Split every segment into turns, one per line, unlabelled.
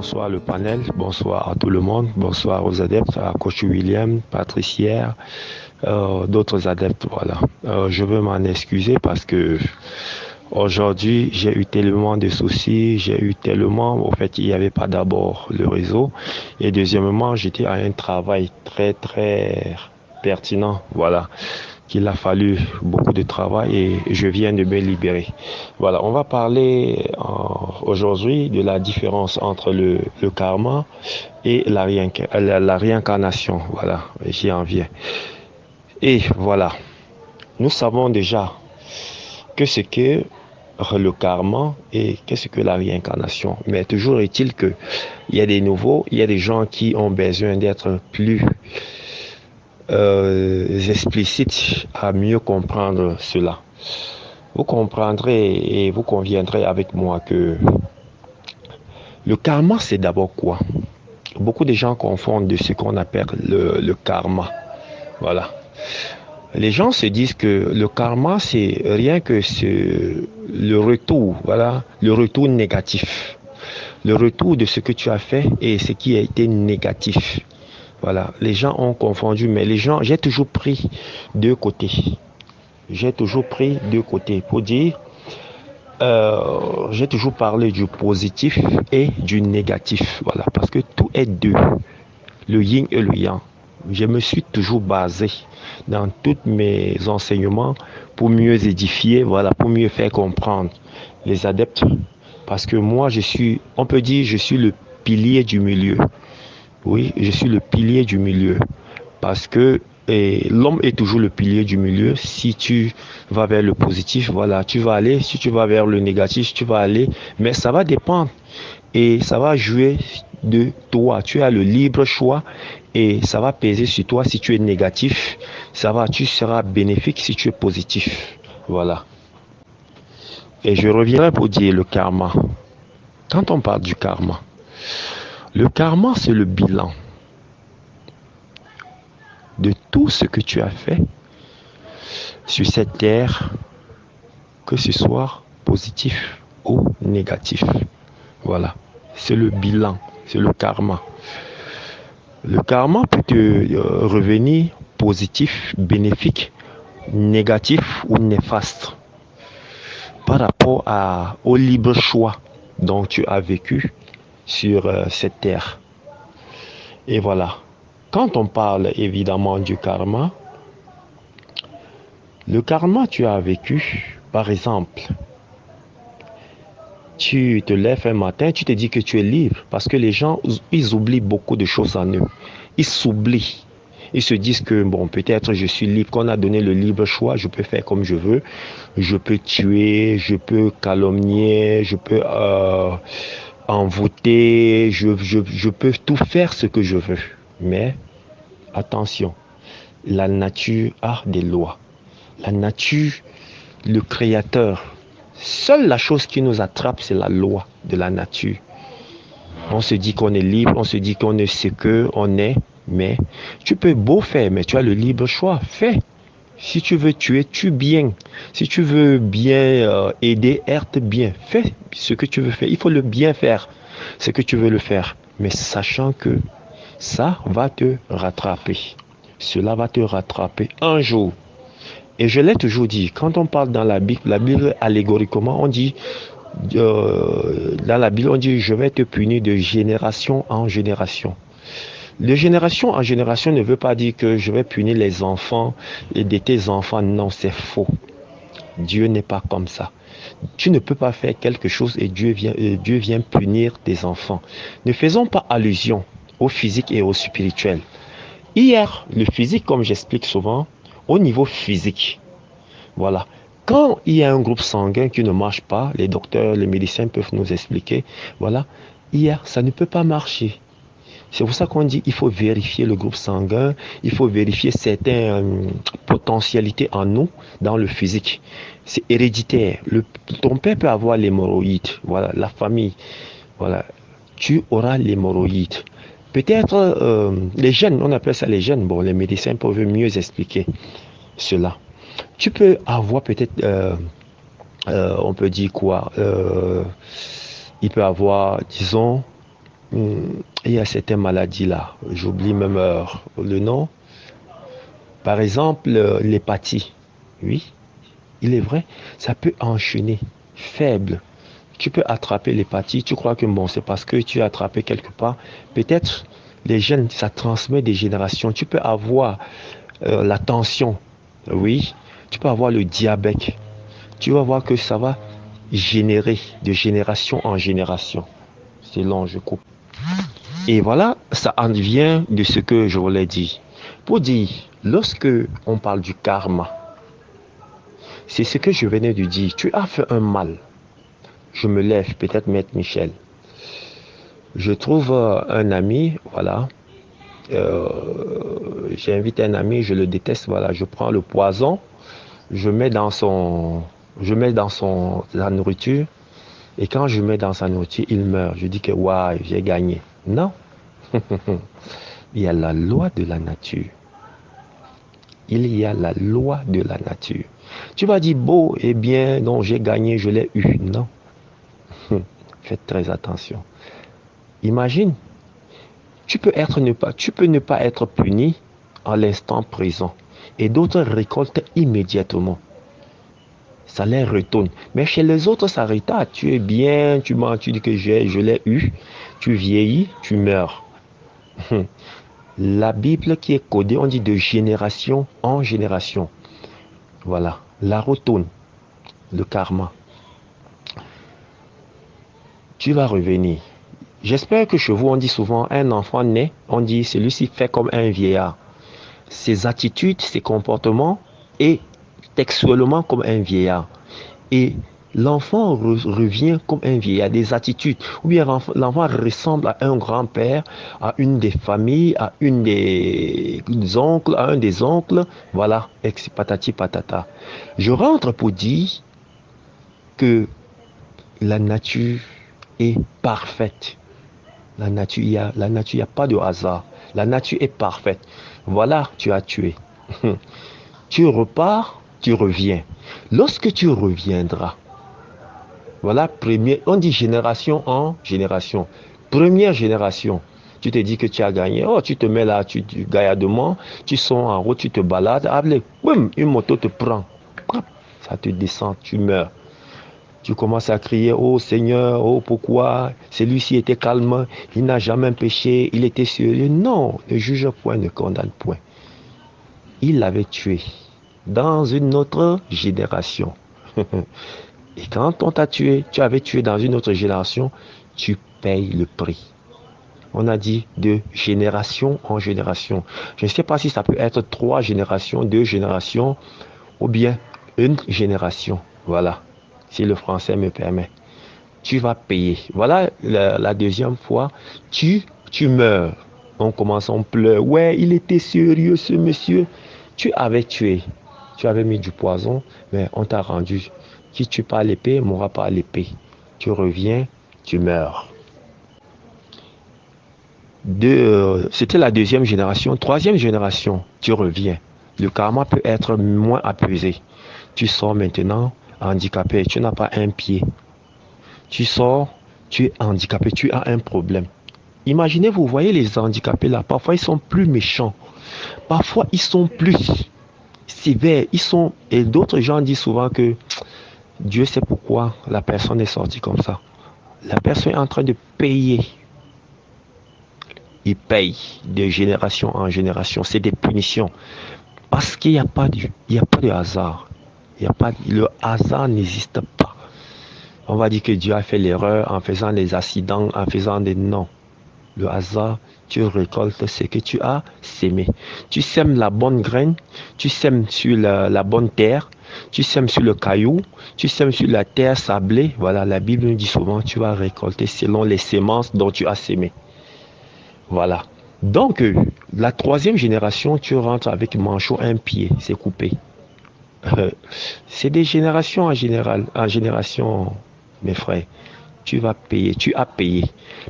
bonsoir le panel, bonsoir à tout le monde, bonsoir aux adeptes, à Coach William, Patricière, d'autres adeptes, voilà. Je veux m'en excuser parce que aujourd'hui j'ai eu tellement de soucis, j'ai eu tellement, au fait il n'y avait pas d'abord le réseau et deuxièmement j'étais à un travail très pertinent, voilà, qu'il a fallu beaucoup de travail et je viens de me libérer. Voilà, on va parler aujourd'hui de la différence entre le karma et la réincarnation. Voilà, j'y en viens. Et voilà, nous savons déjà que ce que le karma et qu'est-ce que la réincarnation. Mais toujours est-il que il y a des nouveaux, il y a des gens qui ont besoin d'être plus explicites à mieux comprendre cela. Vous comprendrez et vous conviendrez avec moi que le karma, c'est d'abord quoi? Beaucoup de gens confondent de ce qu'on appelle le karma. Voilà. Les gens se disent que le karma, c'est rien que le retour, voilà, le retour négatif. Le retour de ce que tu as fait et ce qui a été négatif. Voilà. Les gens ont confondu, mais les gens, j'ai toujours pris deux côtés. J'ai toujours pris deux côtés pour dire j'ai toujours parlé du positif et du négatif. Voilà, parce que tout est deux, le yin et le yang. Je me suis toujours basé dans tous mes enseignements pour mieux édifier, voilà, pour mieux faire comprendre les adeptes. Parce que moi, on peut dire, je suis le pilier du milieu. Oui, je suis le pilier du milieu. Parce que l'homme est toujours le pilier du milieu. Si tu vas vers le positif, voilà, tu vas aller. Si tu vas vers le négatif, tu vas aller. Mais ça va dépendre. Et ça va jouer de toi. Tu as le libre choix et ça va peser sur toi si tu es négatif. Tu seras bénéfique si tu es positif. Voilà. Et je reviendrai pour dire le karma. Quand on parle du karma, le karma, c'est le bilan de tout ce que tu as fait sur cette terre, que ce soit positif ou négatif. Voilà, c'est le bilan, c'est le karma. Le karma peut te revenir positif, bénéfique, négatif ou néfaste par rapport au libre choix dont tu as vécu sur cette terre. Et voilà, quand on parle évidemment du karma, le karma tu as vécu, par exemple, tu te lèves un matin, tu te dis que tu es libre parce que les gens, ils oublient beaucoup de choses en eux. Ils s'oublient. Ils se disent que, bon, peut-être je suis libre, qu'on a donné le libre choix, je peux faire comme je veux. Je peux tuer, je peux calomnier, je peux envoûter, je peux tout faire ce que je veux. Mais attention, la nature a des lois. La nature, le créateur, seule la chose qui nous attrape, c'est la loi de la nature. On se dit qu'on est libre, on se dit qu'on est ce qu'on est, mais tu peux beau faire, mais tu as le libre choix. Fais. Si tu veux tuer, tue bien. Si tu veux bien aider, aide bien. Fais ce que tu veux faire. Il faut le bien faire, ce que tu veux le faire. Mais sachant que ça va te rattraper. Cela va te rattraper un jour. Et je l'ai toujours dit, quand on parle dans la Bible allégoriquement, on dit, dans la Bible, on dit, je vais te punir de génération en génération. De génération en génération ne veut pas dire que je vais punir les enfants de tes enfants. Non, c'est faux. Dieu n'est pas comme ça. Tu ne peux pas faire quelque chose et Dieu vient punir tes enfants. Ne faisons pas allusion au physique et au spirituel. Hier, le physique, comme j'explique souvent, au niveau physique, voilà. Quand il y a un groupe sanguin qui ne marche pas, les docteurs, les médecins peuvent nous expliquer, voilà, hier, ça ne peut pas marcher. C'est pour ça qu'on dit qu'il faut vérifier le groupe sanguin, il faut vérifier certaines potentialités en nous, dans le physique. C'est héréditaire. Ton père peut avoir l'hémorroïde, voilà, la famille, voilà, tu auras l'hémorroïde. Peut-être les gènes, on appelle ça les gènes, bon, les médecins peuvent mieux expliquer cela. Tu peux avoir peut-être, on peut dire quoi, il peut avoir, disons, il y a certaines maladies là, j'oublie même le nom. Par exemple, l'hépatie. Oui, il est vrai, ça peut enchaîner. Faible. Tu peux attraper l'hépatie. Tu crois que bon, c'est parce que tu as attrapé quelque part. Peut-être les gènes, ça transmet des générations. Tu peux avoir la tension. Oui, tu peux avoir le diabète. Tu vas voir que ça va générer de génération en génération. C'est long, je coupe. Et voilà, ça en vient de ce que je voulais dire. Pour dire, lorsque on parle du karma, c'est ce que je venais de dire. Tu as fait un mal. Je me lève, peut-être Maître Michel. Je trouve un ami, voilà. Euh, J'invite un ami, je le déteste, voilà. Je prends le poison, je mets dans son, sa nourriture. Et quand je mets dans sa nourriture, il meurt. Je dis que waouh, j'ai gagné. Non. Il y a la loi de la nature. Il y a la loi de la nature. Tu vas dire beau et bien, non, j'ai gagné, je l'ai eu. Non. Faites très attention. Imagine, tu peux ne pas être puni à l'instant présent et d'autres récoltent immédiatement. Ça les retourne. Mais chez les autres, ça retarde. Tu es bien, tu mens, tu dis que je l'ai eu. Tu vieillis, tu meurs. La Bible qui est codée, on dit de génération en génération. Voilà, la retourne, le karma. Tu vas revenir. J'espère que chez vous, on dit souvent, un enfant naît, on dit celui-ci fait comme un vieillard. Ses attitudes, ses comportements et textuellement comme un vieillard. Et l'enfant revient comme un vieillard, des attitudes. Ou bien l'enfant ressemble à un grand-père, à une des familles, à une des oncles, à un des oncles. Voilà, ex patati patata. Je rentre pour dire que la nature est parfaite. La nature, il n'y a pas de hasard. La nature est parfaite. Voilà, tu as tué. Tu repars, tu reviens. Lorsque tu reviendras, voilà, on dit génération en génération. Première génération, tu te dis que tu as gagné. Oh, tu te mets là, tu gaillardement, tu sors en route, tu te balades, allez, boum, une moto te prend. Ça te descend, tu meurs. Tu commences à crier, oh Seigneur, oh pourquoi celui-ci était calme, il n'a jamais péché, il était sérieux. Non, ne juge point, ne condamne point. Il l'avait tué dans une autre génération. Et quand on t'a tué, tu avais tué dans une autre génération, tu payes le prix. On a dit de génération en génération. Je ne sais pas si ça peut être 3 générations, 2 générations ou bien une génération. Voilà, si le français me permet. Tu vas payer. Voilà la deuxième fois, tu meurs. On commence, on pleure. Ouais, il était sérieux ce monsieur. Tu avais tué. Tu avais mis du poison, mais on t'a rendu. Qui tue pas l'épée, mourra pas l'épée. Tu reviens, tu meurs. C'était la deuxième génération. Troisième génération, tu reviens. Le karma peut être moins apaisé. Tu sors maintenant handicapé. Tu n'as pas un pied. Tu sors, tu es handicapé, tu as un problème. Imaginez, vous voyez les handicapés là, parfois ils sont plus méchants, parfois ils sont plus sévères, et d'autres gens disent souvent que Dieu sait pourquoi la personne est sortie comme ça. La personne est en train de payer. Il paye de génération en génération. C'est des punitions. Parce qu'il n'y a pas il y a pas de hasard. Le hasard n'existe pas. On va dire que Dieu a fait l'erreur en faisant des accidents, en faisant des non. Le hasard, tu récoltes ce que tu as sémé. Tu sèmes la bonne graine, tu sèmes sur la bonne terre, tu sèmes sur le caillou, tu sèmes sur la terre sablée. Voilà, la Bible nous dit souvent, tu vas récolter selon les semences dont tu as sémé. Voilà. Donc, la troisième génération, tu rentres avec manchot un pied, c'est coupé. C'est des générations en génération, mes frères. Tu vas payer, tu as payé.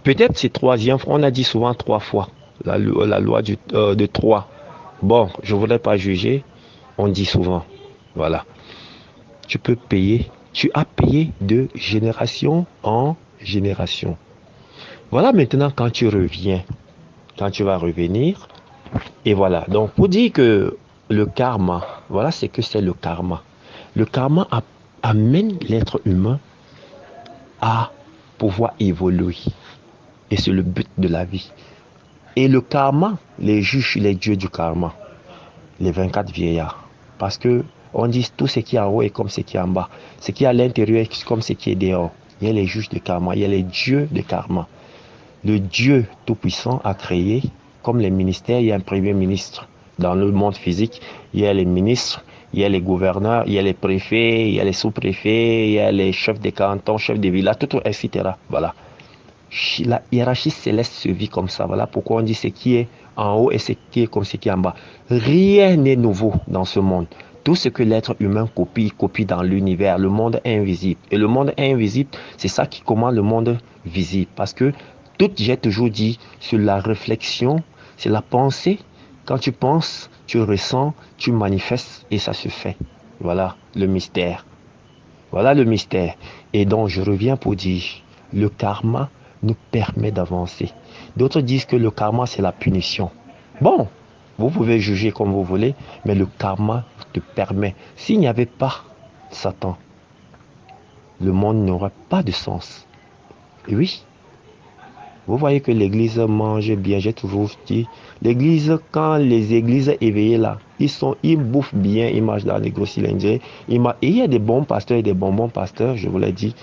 Peut-être c'est troisième fois, on a dit souvent 3 fois, la loi de 3. Bon, je ne voudrais pas juger, on dit souvent. Voilà. Tu peux payer, tu as payé de génération en génération. Voilà maintenant quand tu reviens, quand tu vas revenir. Et voilà. Donc pour dire que le karma, voilà ce que c'est le karma. Le karma amène l'être humain à pouvoir évoluer. Et c'est le but de la vie. Et le karma, les juges, les dieux du karma, les 24 vieillards. Parce que on dit tout ce qui est en haut est comme ce qui est en bas. Ce qui est à l'intérieur est comme ce qui est dehors. Il y a les juges de karma, il y a les dieux de karma. Le Dieu Tout-Puissant a créé, comme les ministères, il y a un premier ministre. Dans le monde physique, il y a les ministres, il y a les gouverneurs, il y a les préfets, il y a les sous-préfets, il y a les chefs des cantons, chefs des villages, tout, etc. Voilà. La hiérarchie céleste se vit comme ça. Voilà pourquoi on dit ce qui est en haut et ce qui est comme ce qui est en bas. Rien n'est nouveau dans ce monde. Tout ce que l'être humain copie dans l'univers, le monde invisible. Et le monde invisible, c'est ça qui commande le monde visible. Parce que tout, j'ai toujours dit, sur la réflexion, c'est la pensée. Quand tu penses, tu ressens, tu manifestes et ça se fait. Voilà le mystère. Voilà le mystère. Et donc, je reviens pour dire, le karma nous permet d'avancer. D'autres disent que le karma, c'est la punition. Bon, vous pouvez juger comme vous voulez, mais le karma te permet. S'il n'y avait pas Satan, le monde n'aurait pas de sens. Et oui, vous voyez que l'église mange bien. J'ai toujours dit, l'église, quand les églises éveillées là, ils bouffent bien, ils mangent dans les gros cylindres. Et il y a des bons pasteurs et des bonbons pasteurs, je vous l'ai dit.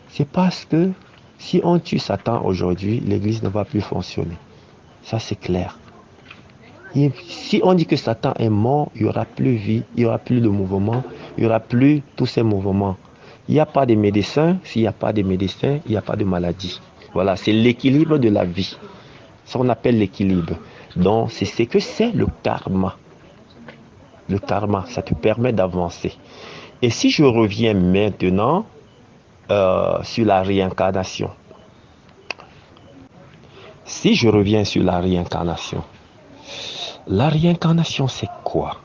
C'est parce que si on tue Satan aujourd'hui, l'église ne va plus fonctionner. Ça, c'est clair. Et si on dit que Satan est mort, il n'y aura plus vie, il n'y aura plus de mouvement, il n'y aura plus tous ces mouvements. Il n'y a pas de médecins. S'il n'y a pas de médecins, il n'y a pas de maladie. Voilà, c'est l'équilibre de la vie. Ça, on appelle l'équilibre. Donc, c'est ce que c'est le karma. Le karma, ça te permet d'avancer. Et si je reviens maintenant sur la réincarnation. Si je reviens sur la réincarnation, c'est quoi?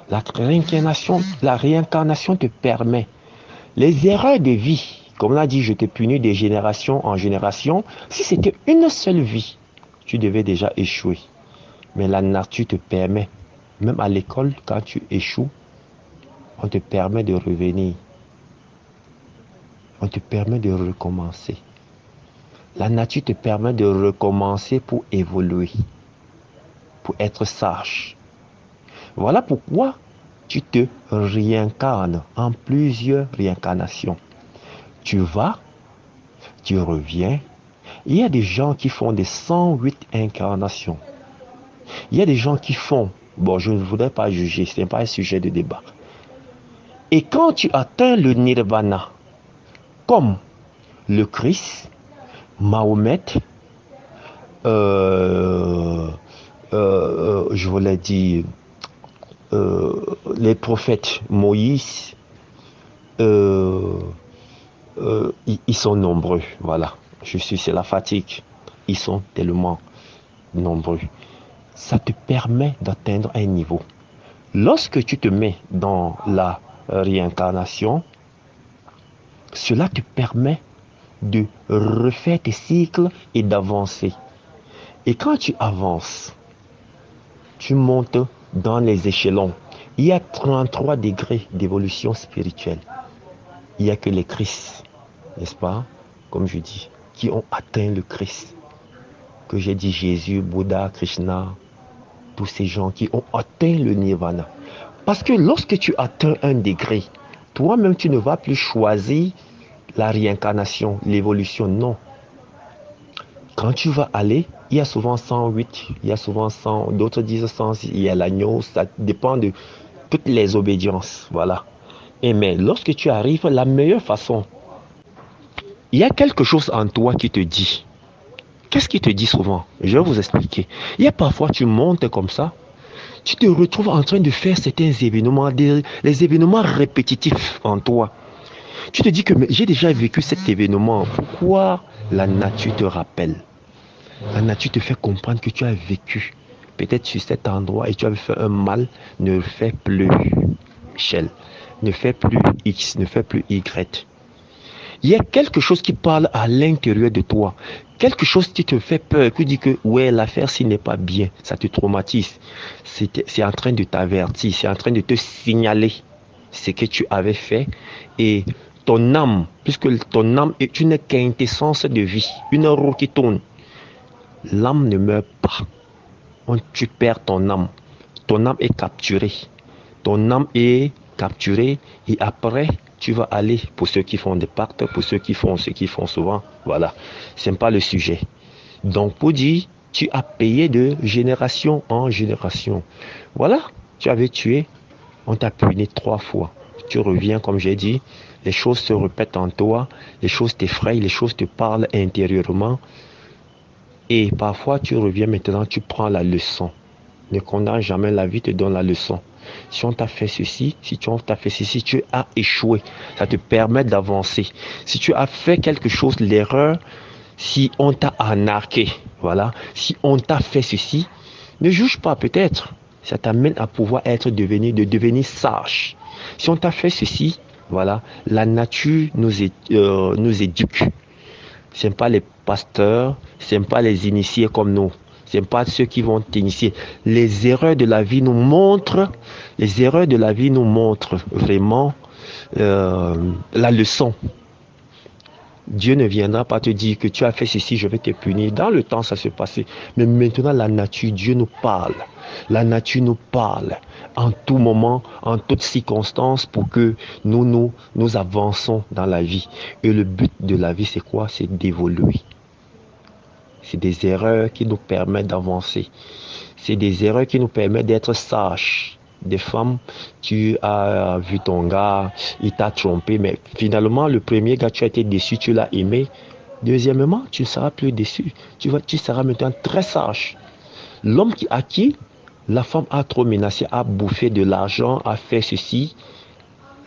La réincarnation te permet les erreurs de vie. Comme on a dit, je te punis de génération en génération. Si c'était une seule vie, tu devais déjà échouer. Mais la nature te permet, même à l'école, quand tu échoues, on te permet de revenir. On te permet de recommencer. La nature te permet de recommencer pour évoluer, pour être sage. Voilà pourquoi tu te réincarnes en plusieurs réincarnations. Tu vas, tu reviens. Il y a des gens qui font des 108 incarnations. Il y a des gens qui font, bon, je ne voudrais pas juger, ce n'est pas un sujet de débat. Et quand tu atteins le nirvana, comme le Christ, Mahomet, je voulais dire, les prophètes Moïse, ils sont nombreux, voilà. C'est la fatigue. Ils sont tellement nombreux. Ça te permet d'atteindre un niveau. Lorsque tu te mets dans la réincarnation, cela te permet de refaire tes cycles et d'avancer. Et quand tu avances, tu montes dans les échelons. Il y a 33 degrés d'évolution spirituelle. Il n'y a que les Christ, n'est-ce pas? Comme je dis, qui ont atteint le Christ. Que j'ai dit Jésus, Bouddha, Krishna, tous ces gens qui ont atteint le nirvana. Parce que lorsque tu atteins un degré, toi-même tu ne vas plus choisir la réincarnation, l'évolution, non. Quand tu vas aller, il y a souvent 108, il y a souvent 100, d'autres disent 100, il y a l'agneau, ça dépend de toutes les obédiences, voilà. Et mais lorsque tu arrives, la meilleure façon, il y a quelque chose en toi qui te dit. Qu'est-ce qui te dit souvent? Je vais vous expliquer. Il y a parfois, tu montes comme ça, tu te retrouves en train de faire certains événements, les événements répétitifs en toi. Tu te dis que j'ai déjà vécu cet événement. Pourquoi la nature te rappelle? La nature te fait comprendre que tu as vécu peut-être sur cet endroit et tu as fait un mal. Ne le fais plus, Michel. Ne fais plus X, ne fais plus Y. Il y a quelque chose qui parle à l'intérieur de toi. Quelque chose qui te fait peur, qui dit que ouais, l'affaire ci n'est pas bien, ça te traumatise. C'est en train de t'avertir, c'est en train de te signaler ce que tu avais fait. Et ton âme, puisque ton âme est une quintessence de vie, une roue qui tourne, l'âme ne meurt pas. Tu perds ton âme. Ton âme est capturée. Ton âme est capturée et après, tu vas aller, pour ceux qui font des pactes, pour ceux qui font ce qu'ils font souvent, voilà, ce n'est pas le sujet. Donc, pour dire, tu as payé de génération en génération. Voilà, tu avais tué, on t'a puni 3 fois. Tu reviens, comme j'ai dit, les choses se répètent en toi, les choses t'effrayent, les choses te parlent intérieurement. Et parfois, tu reviens maintenant, tu prends la leçon. Ne condamne jamais la vie, te donne la leçon. Si on t'a fait ceci, si on t'a fait ceci, tu as échoué. Ça te permet d'avancer. Si tu as fait quelque chose, l'erreur, si on t'a arnaqué, voilà, si on t'a fait ceci, ne juge pas peut-être. Ça t'amène à pouvoir de devenir sage. Si on t'a fait ceci, voilà, la nature nous éduque. Ce n'est pas les pasteurs, ce n'est pas les initiés comme nous. Ce n'est pas ceux qui vont t'initier. Les erreurs de la vie nous montrent, vraiment la leçon. Dieu ne viendra pas te dire que tu as fait ceci, je vais te punir. Dans le temps, ça se passait. Mais maintenant, la nature, Dieu nous parle. La nature nous parle en tout moment, en toutes circonstances pour que nous avançons dans la vie. Et le but de la vie, c'est quoi? C'est d'évoluer. C'est des erreurs qui nous permettent d'avancer. C'est des erreurs qui nous permettent d'être sages. Des femmes, tu as vu ton gars, il t'a trompé, mais finalement, le premier gars, tu as été déçu, tu l'as aimé. Deuxièmement, tu ne seras plus déçu. Tu seras maintenant très sage. L'homme à qui la femme a trop menacé, a bouffé de l'argent, a fait ceci,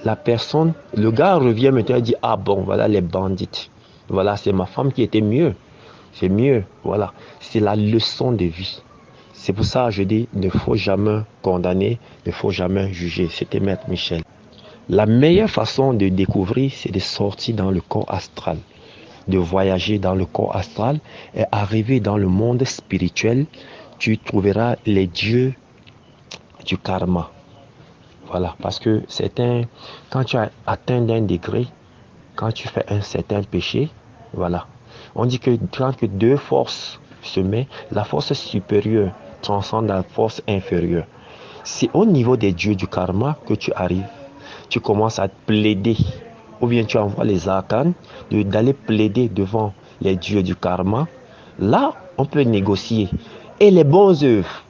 la personne, le gars revient maintenant et dit, ah bon, voilà les bandits. Voilà, c'est ma femme qui était mieux. C'est mieux, voilà. C'est la leçon de vie. C'est pour ça que je dis, ne faut jamais condamner, ne faut jamais juger. C'était Maître Michel. La meilleure façon de découvrir, c'est de sortir dans le corps astral, de voyager dans le corps astral et arriver dans le monde spirituel. Tu trouveras les dieux du karma. Voilà, parce que quand tu as atteint d'un degré, quand tu fais un certain péché, voilà. On dit que quand deux forces se mettent, la force supérieure transcende la force inférieure. C'est au niveau des dieux du karma que tu arrives. Tu commences à plaider, ou bien tu envoies les arcanes d'aller plaider devant les dieux du karma. Là, on peut négocier. Et les bons œuvres,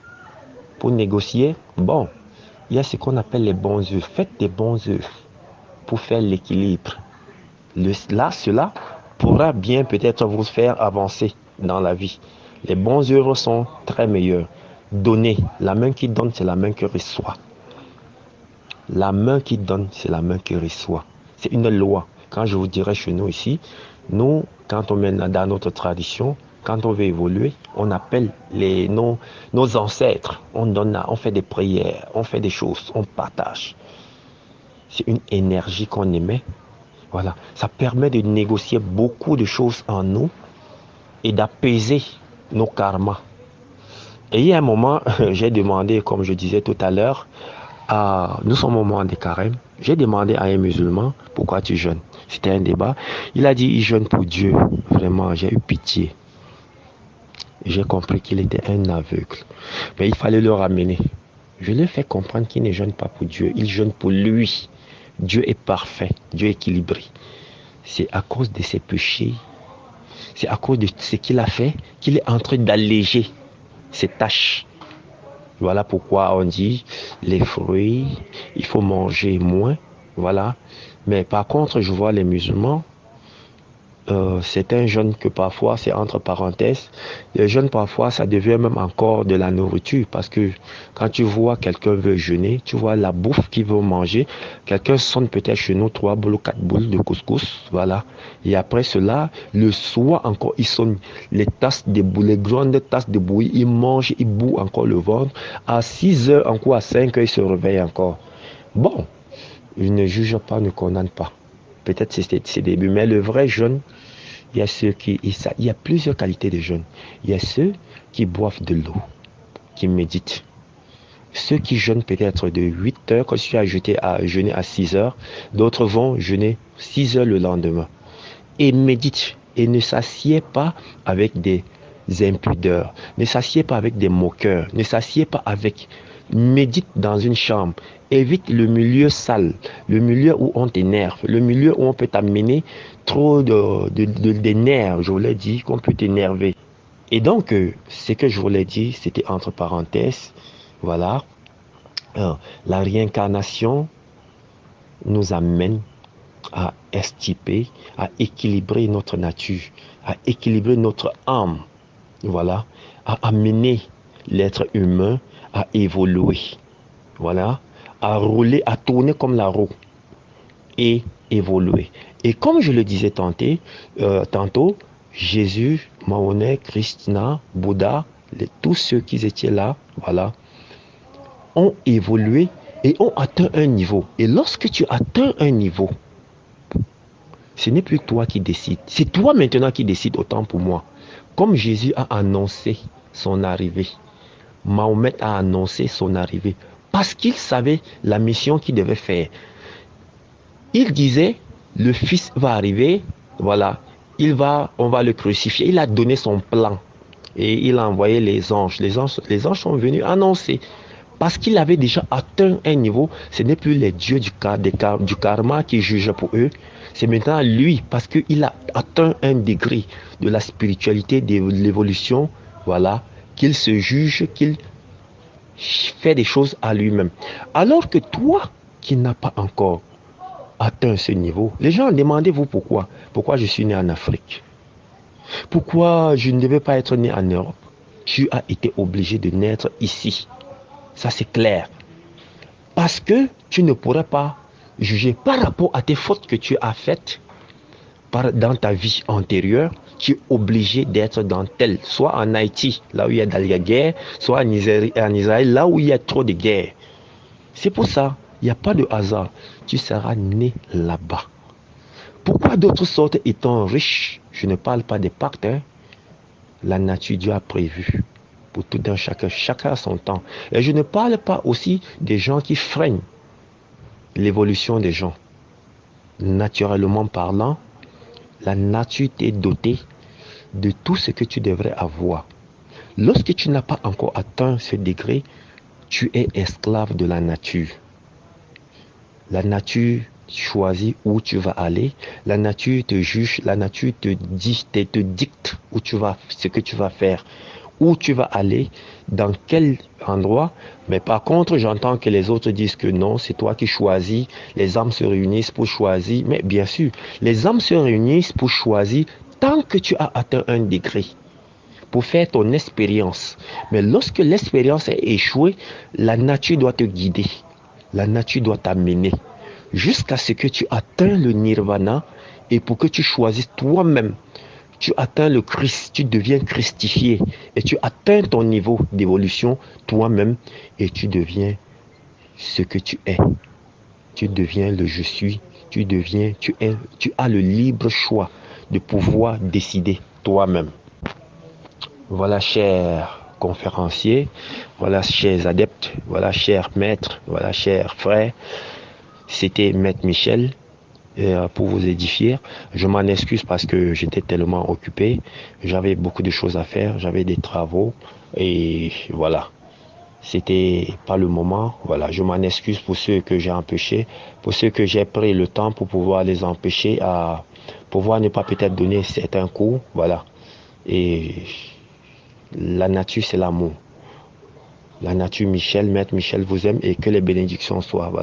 pour négocier, bon, il y a ce qu'on appelle les bons œuvres. Faites des bons œuvres pour faire l'équilibre. Cela pourra bien peut-être vous faire avancer dans la vie. Les bons œuvres sont très meilleurs. Donner, la main qui donne, c'est la main qui reçoit. La main qui donne, c'est la main qui reçoit. C'est une loi. Quand je vous dirais chez nous ici, nous, quand on mène dans notre tradition, quand on veut évoluer, on appelle nos ancêtres. On donne, on fait des prières, on fait des choses, on partage. C'est une énergie qu'on émet. Voilà. Ça permet de négocier beaucoup de choses en nous et d'apaiser nos karmas. Et il y a un moment, j'ai demandé, comme je disais tout à l'heure, nous sommes au moment des carêmes. J'ai demandé à un musulman, pourquoi tu jeûnes? C'était un débat. Il a dit, il jeûne pour Dieu. Vraiment, j'ai eu pitié. J'ai compris qu'il était un aveugle. Mais il fallait le ramener. Je lui ai fait comprendre qu'il ne jeûne pas pour Dieu. Il jeûne pour lui. Dieu est parfait. Dieu est équilibré. C'est à cause de ses péchés. C'est à cause de ce qu'il a fait qu'il est en train d'alléger ses tâches. Voilà pourquoi on dit les fruits, il faut manger moins. Voilà. Mais par contre, je vois les musulmans, c'est un jeûne que parfois, c'est entre parenthèses. Le jeûne, parfois, ça devient même encore de la nourriture. Parce que quand tu vois quelqu'un veut jeûner, tu vois la bouffe qu'il veut manger. Quelqu'un sonne peut-être chez nous 3 boules ou 4 boules de couscous. Voilà. Et après cela, le soir encore, il sonne les tasses de bouillie, les grandes tasses de bouillie. Il mange, il bout encore le ventre. À 6 heures, encore à 5 heures, il se réveille encore. Bon, il ne juge pas, ne condamne pas. peut-être c'est ses débuts, mais le vrai jeûne, il y a ceux qui, il y a plusieurs qualités de jeûne. Il y a ceux qui boivent de l'eau, qui méditent. Ceux qui jeûnent peut-être de 8 heures, quand je suis ajouté à jeûner à 6 heures, d'autres vont jeûner 6 heures le lendemain. Et méditent et ne s'assied pas avec des impudeurs, ne s'assied pas avec des moqueurs, ne s'assied pas avec... Médite dans une chambre, évite le milieu sale, le milieu où on t'énerve, le milieu où on peut t'amener trop de nerfs, je voulais dire qu'on peut t'énerver. Et donc, ce que je voulais dire, c'était entre parenthèses, voilà, la réincarnation nous amène à extirper, à équilibrer notre nature, à équilibrer notre âme, voilà, à amener l'être humain à évoluer, voilà, à rouler, à tourner comme la roue et évoluer. Et comme je le disais tantôt, Jésus, Mahomet, Krishna, Bouddha, tous ceux qui étaient là, voilà, ont évolué et ont atteint un niveau. Et lorsque tu atteins un niveau, ce n'est plus toi qui décides. C'est toi maintenant qui décides, autant pour moi. Comme Jésus a annoncé son arrivée, Mahomet a annoncé son arrivée parce qu'il savait la mission qu'il devait faire. Il disait, le Fils va arriver, voilà, on va le crucifier. Il a donné son plan et il a envoyé les anges. Les anges sont venus annoncer. Parce qu'il avait déjà atteint un niveau, ce n'est plus les dieux du karma qui jugent pour eux. C'est maintenant lui, parce qu'il a atteint un degré de la spiritualité, de l'évolution, voilà, qu'il se juge, qu'il fait des choses à lui-même. Alors que toi, qui n'as pas encore atteint ce niveau, les gens demandez-vous pourquoi. Pourquoi je suis né en Afrique? Pourquoi je ne devais pas être né en Europe? Tu as été obligé de naître ici. Ça, c'est clair. Parce que tu ne pourrais pas juger par rapport à tes fautes que tu as faites dans ta vie antérieure. Tu es obligé d'être dans tel, soit en Haïti, là où il y a de la guerre, soit en Israël, là où il y a trop de guerre. C'est pour ça, il n'y a pas de hasard. Tu seras né là-bas. Pourquoi d'autres sortes étant riches? Je ne parle pas des pactes. La nature, Dieu a prévu. Pour tout un chacun, chacun a son temps. Et je ne parle pas aussi des gens qui freinent l'évolution des gens. Naturellement parlant, la nature t'est dotée de tout ce que tu devrais avoir. Lorsque tu n'as pas encore atteint ce degré, tu es esclave de la nature. La nature choisit où tu vas aller, la nature te juge, la nature te dicte où tu vas, ce que tu vas faire, où tu vas aller, dans quel endroit. Mais par contre, j'entends que les autres disent que non, c'est toi qui choisis, les âmes se réunissent pour choisir. Mais bien sûr, les âmes se réunissent pour choisir tant que tu as atteint un degré, pour faire ton expérience. Mais lorsque l'expérience est échouée, la nature doit te guider, la nature doit t'amener jusqu'à ce que tu atteins le nirvana et pour que tu choisisses toi-même. Tu atteins le Christ, tu deviens christifié et tu atteins ton niveau d'évolution toi-même et tu deviens ce que tu es. Tu deviens le je suis, tu as le libre choix de pouvoir décider toi-même. Voilà, chers conférenciers, voilà, chers adeptes, voilà, chers maîtres, voilà, chers frères. C'était Maître Michel. Pour vous édifier. Je m'en excuse parce que j'étais tellement occupé. J'avais beaucoup de choses à faire, j'avais des travaux et voilà. C'était pas le moment. Voilà, je m'en excuse pour ceux que j'ai empêchés, pour ceux que j'ai pris le temps pour pouvoir les empêcher à pouvoir ne pas peut-être donner certains cours. Voilà. Et la nature, c'est l'amour. La nature, Michel, Maître Michel vous aime et que les bénédictions soient. Voilà.